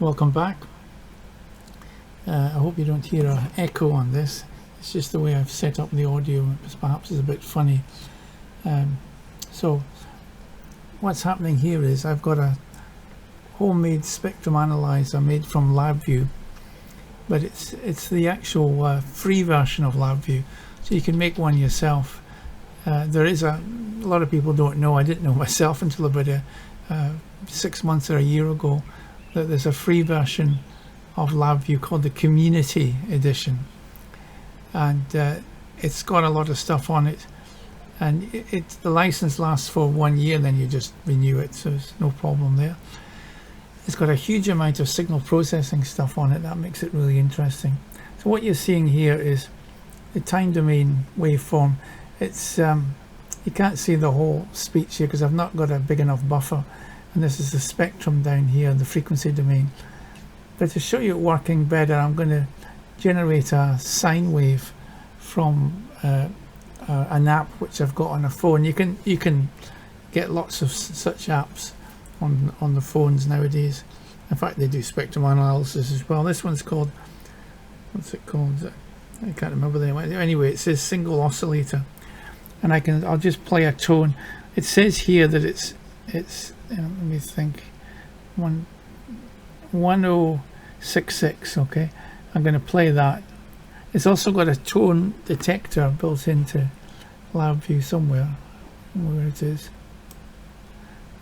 Welcome back. I hope you don't hear an echo on this. It's just the way I've set up the audio. Perhaps it's a bit funny. So what's happening here is I've got a homemade spectrum analyzer made from LabVIEW, but it's the actual free version of LabVIEW, so you can make one yourself. There is a lot of people don't know, I didn't know myself until about 6 months or a year ago, that there's a free version of LabVIEW called the Community Edition, and it's got a lot of stuff on it, and the license lasts for 1 year, then you just renew it, so there's no problem there. It's got a huge amount of signal processing stuff on it that makes it really interesting. So what you're seeing here is the time domain waveform. It's you can't see the whole speech here because I've not got a big enough buffer, and this is the spectrum down here, the frequency domain. But to show you it working better, I'm going to generate a sine wave from an app which I've got on a phone. You can get lots of such apps on the phones nowadays. In fact, they do spectrum analysis as well. This one's called, what's it called? I can't remember the name. Anyway, it says single oscillator, and I'll just play a tone. It says here that it's let me think, 1066. Okay, I'm going to play that. It's also got a tone detector built into LabVIEW somewhere. Where it is?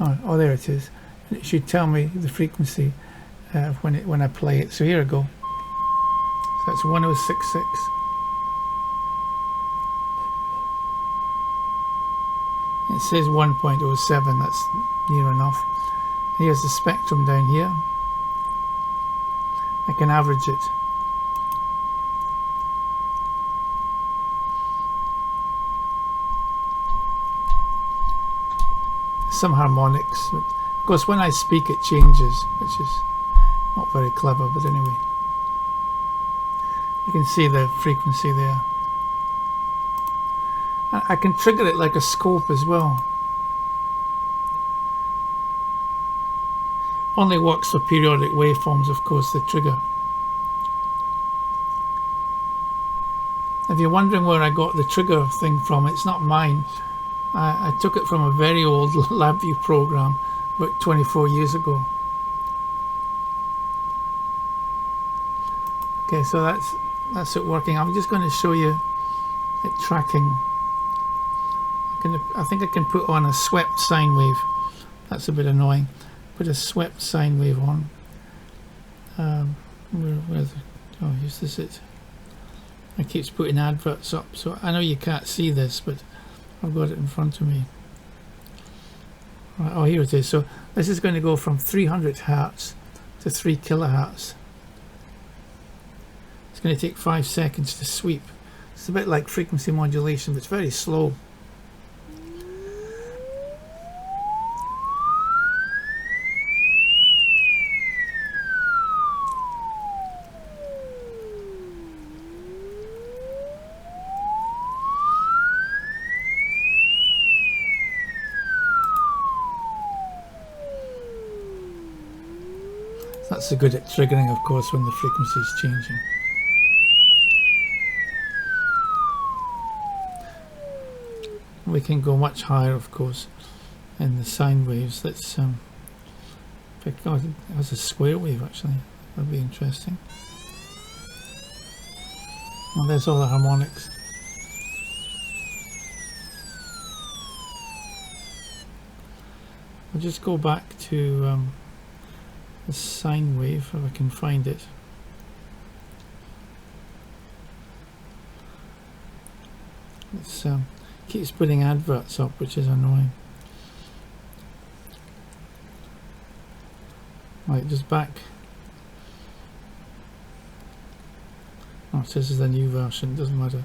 Oh, there it is. It should tell me the frequency when I play it. So here I go. So that's 1066. It says 1.07. That's near enough. Here's the spectrum down here. I can average it. Some harmonics, but of course when I speak it changes, which is not very clever, but anyway. You can see the frequency there. I can trigger it like a scope as well. Only works for periodic waveforms, of course, the trigger. If you're wondering where I got the trigger thing from, it's not mine. I took it from a very old LabVIEW program about 24 years ago. Okay, so that's it working. I'm just going to show you it tracking. I think I can put on a swept sine wave. That's a bit annoying. Put a swept sine wave on. Is this it? It keeps putting adverts up, so I know you can't see this, but I've got it in front of me. Right, oh, here it is. So this is going to go from 300 Hertz to 3 kilohertz. It's going to take 5 seconds to sweep. It's a bit like frequency modulation, but it's very slow. That's so good at triggering, of course, when the frequency is changing. We can go much higher, of course, in the sine waves. That's that's a square wave actually. That'd be interesting. Well, there's all the harmonics. I'll just go back to the sine wave if I can find it. It keeps putting adverts up, which is annoying. Right, just back. Oh, this is the new version, doesn't matter.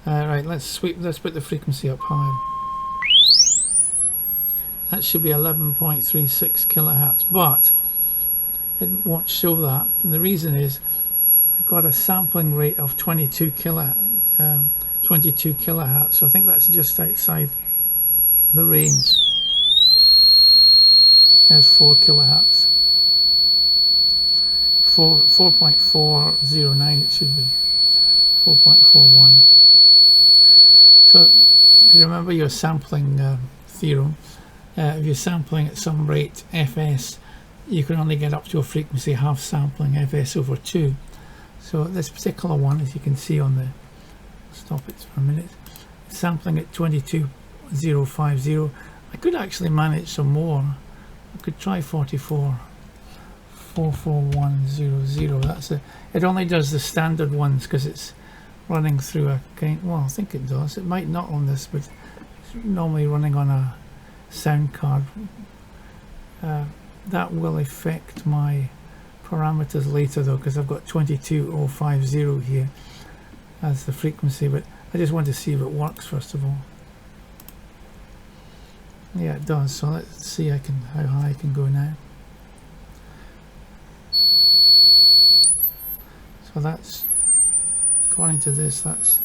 Right, let's put the frequency up higher. That should be 11.36 kilohertz, but it won't show that. And the reason is I've got a sampling rate of 22 kilohertz, so I think that's just outside the range. There's 4 kilohertz. 4.409 it should be, 4.41. So if you remember your sampling theorem, if you're sampling at some rate fs, you can only get up to a frequency half sampling fs over 2. So this particular one, as you can see on the, stop it for a minute, sampling at 22.050. I could actually manage some more. I could try 44100. That's it only does the standard ones because it's running through a kind, well, I think it does. It might not on this, but it's normally running on a sound card. That will affect my parameters later though, because I've got 22050 here as the frequency, but I just want to see if it works first of all. Yeah, it does. So let's see how high I can go now. So that's, according to this, that's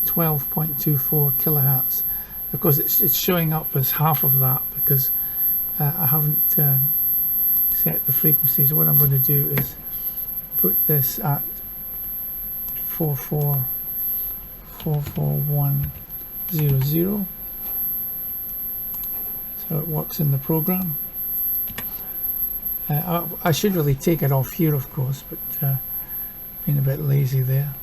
12.24 kilohertz. Of course, it's showing up as half of that because I haven't set the frequency. So what I'm going to do is put this at 44100. So it works in the program. I should really take it off here, of course, but being a bit lazy there.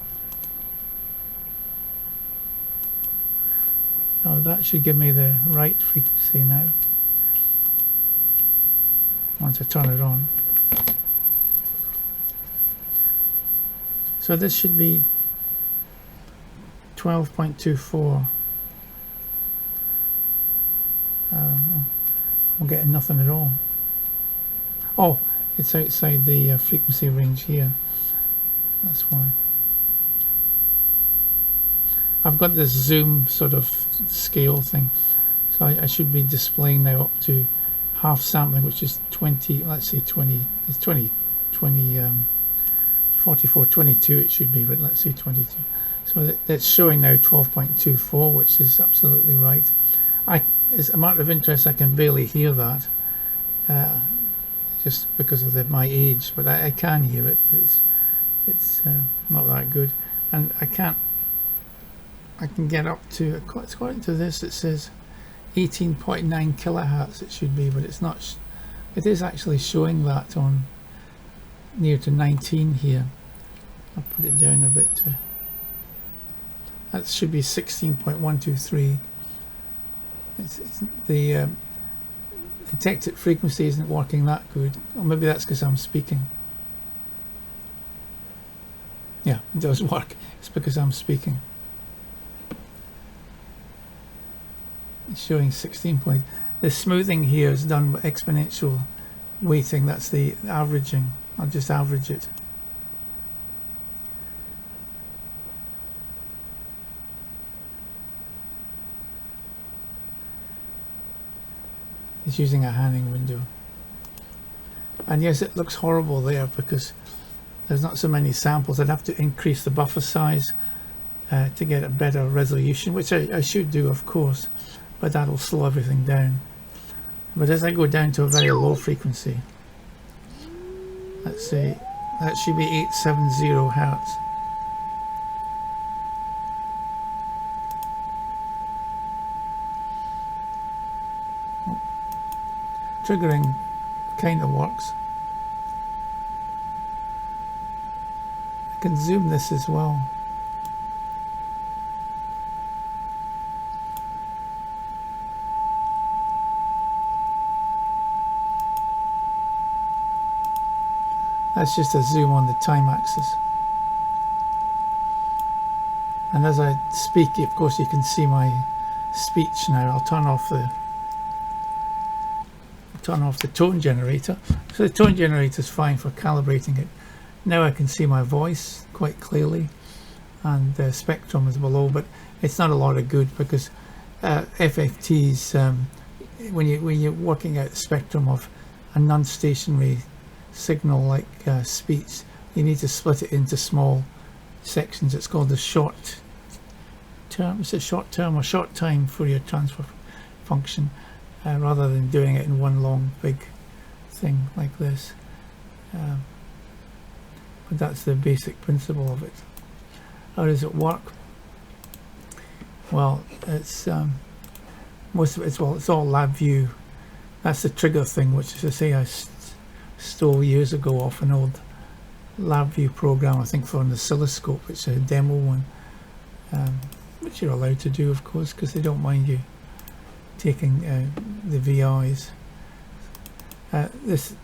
Oh, that should give me the right frequency now, once I turn it on. So this should be 12.24. I'm getting nothing at all. Oh, it's outside the frequency range here. That's why. I've got this zoom sort of scale thing, so I should be displaying now up to half sampling, which is 20. Let's say 20. It's 20. 44, 22 it should be, but let's say 22. So that's showing now 12.24, which is absolutely right. As a matter of interest, I can barely hear that, just because of my age, but I can hear it, but it's not that good. And I can get up to, according to this, it says 18.9 kilohertz it should be, but it's not. It is actually showing that on near to 19 here. I'll put it down a bit. That should be 16.123. It's the detected frequency isn't working that good, or maybe that's because I'm speaking. Yeah, it does work. It's because I'm speaking. It's showing 16 point. The smoothing here is done with exponential weighting. That's the averaging. I'll just average it. It's using a Hanning window. And yes, it looks horrible there because there's not so many samples. I'd have to increase the buffer size to get a better resolution, which I should do, of course, but that'll slow everything down. But as I go down to a very low frequency, let's say that should be 870 hertz. Triggering kind of works. I can zoom this as well. That's just a zoom on the time axis. And as I speak, of course, you can see my speech now. I'll turn off the tone generator. So the tone generator is fine for calibrating it. Now I can see my voice quite clearly, and the spectrum is below, but it's not a lot of good because FFTs, when you're working out the spectrum of a non-stationary signal like speech, you need to split it into small sections. It's called the short term. It's a short term or short time Fourier transfer function, rather than doing it in one long big thing like this. but that's the basic principle of it. How does it work? Well, it's most of it's all LabVIEW. That's the trigger thing, which, as I say, I stole years ago off an old LabVIEW program, I think for an oscilloscope. It's a demo one, which you're allowed to do, of course, because they don't mind you taking the VIs. This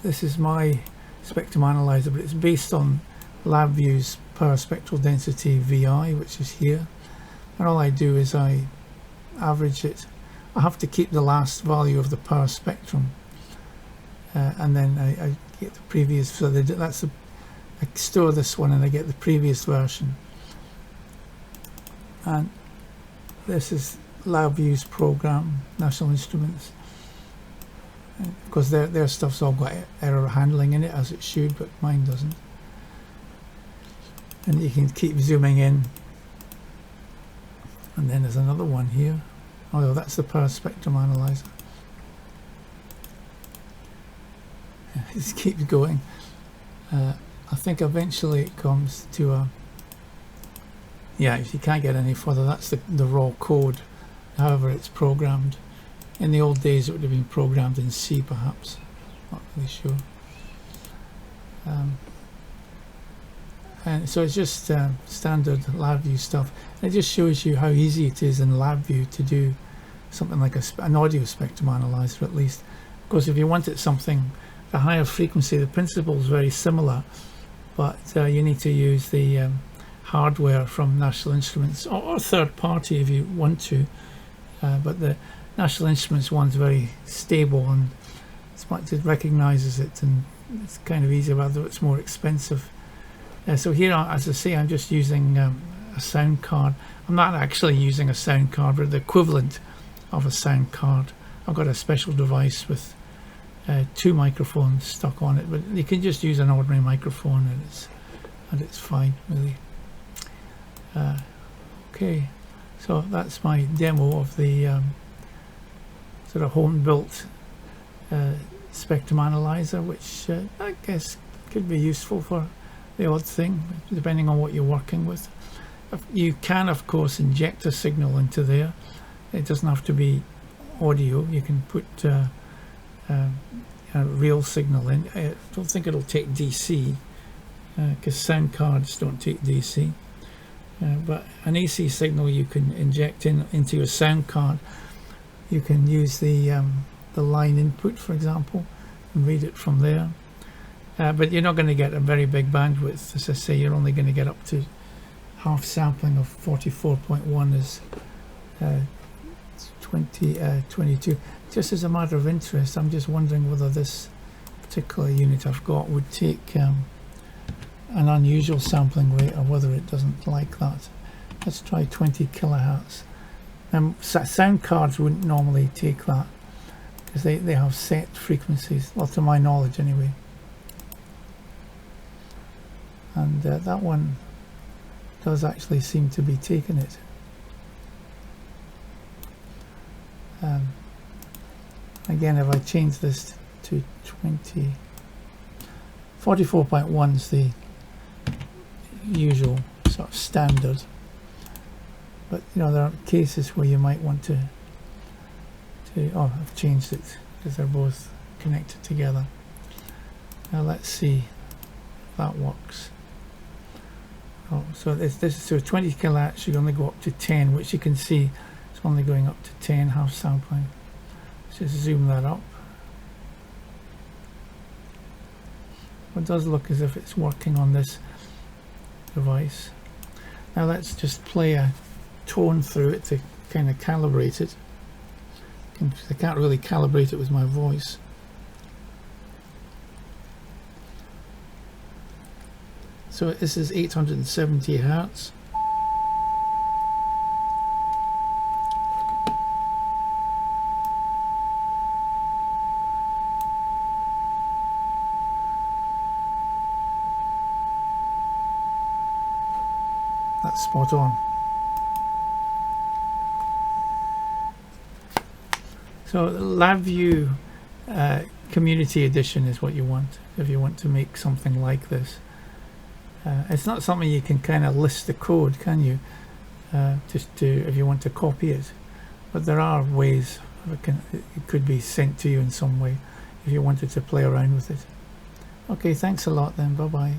is my spectrum analyzer, but it's based on LabVIEW's power spectral density VI, which is here. And all I do is I average it. I have to keep the last value of the power spectrum, and then I get the previous. So I store this one and I get the previous version. And this is LabVIEW's program, National Instruments. Because their stuff's all got error handling in it, as it should, but mine doesn't. And you can keep zooming in. And then there's another one here. Although that's the power spectrum analyzer. It just keeps going. I think eventually it comes to a... Yeah, if you can't get any further, that's the raw code, however it's programmed. In the old days it would have been programmed in C perhaps, not really sure. And so it's just standard LabVIEW stuff. It just shows you how easy it is in LabVIEW to do something like an audio spectrum analyzer, at least. Of course, if you wanted something a higher frequency, the principle is very similar, but you need to use the hardware from National Instruments, or third party if you want to, but the National Instruments one's very stable and it recognises it, and it's kind of easier, although it's more expensive. So here, as I say, I'm just using a sound card. I'm not actually using a sound card, but the equivalent of a sound card. I've got a special device with 2 microphones stuck on it, but you can just use an ordinary microphone and it's fine, really. Okay, so that's my demo of the sort of home-built spectrum analyzer, which I guess could be useful for the odd thing, depending on what you're working with. You can, of course, inject a signal into there. It doesn't have to be audio. You can put a real signal in. I don't think it'll take DC, because sound cards don't take DC. But an AC signal you can inject into your sound card. You can use the line input, for example, and read it from there. But you're not going to get a very big bandwidth. As I say, you're only going to get up to half sampling of 44.1 is 22. Just as a matter of interest, I'm just wondering whether this particular unit I've got would take an unusual sampling rate, or whether it doesn't like that. Let's try 20 kilohertz. Sound cards wouldn't normally take that, because they have set frequencies, well, to my knowledge anyway. And that one does actually seem to be taking it. Again, if I change this to 20, 44.1 is the usual sort of standard. But you know, there are cases where you might want to oh, I've changed it because they're both connected together. Now let's see if that works. Oh, so this is so 20 kilohertz, you only go up to 10, which you can see it's only going up to 10 half sampling. Let's just zoom that up. It does look as if it's working on this device. Now let's just play a tone through it to kind of calibrate it. I can't really calibrate it with my voice. So this is 870 hertz. That's spot on. So LabVIEW Community Edition is what you want if you want to make something like this. It's not something you can kind of list the code, can you? Just to, if you want to copy it, but there are ways it could be sent to you in some way if you wanted to play around with it. Okay, thanks a lot then. Bye bye.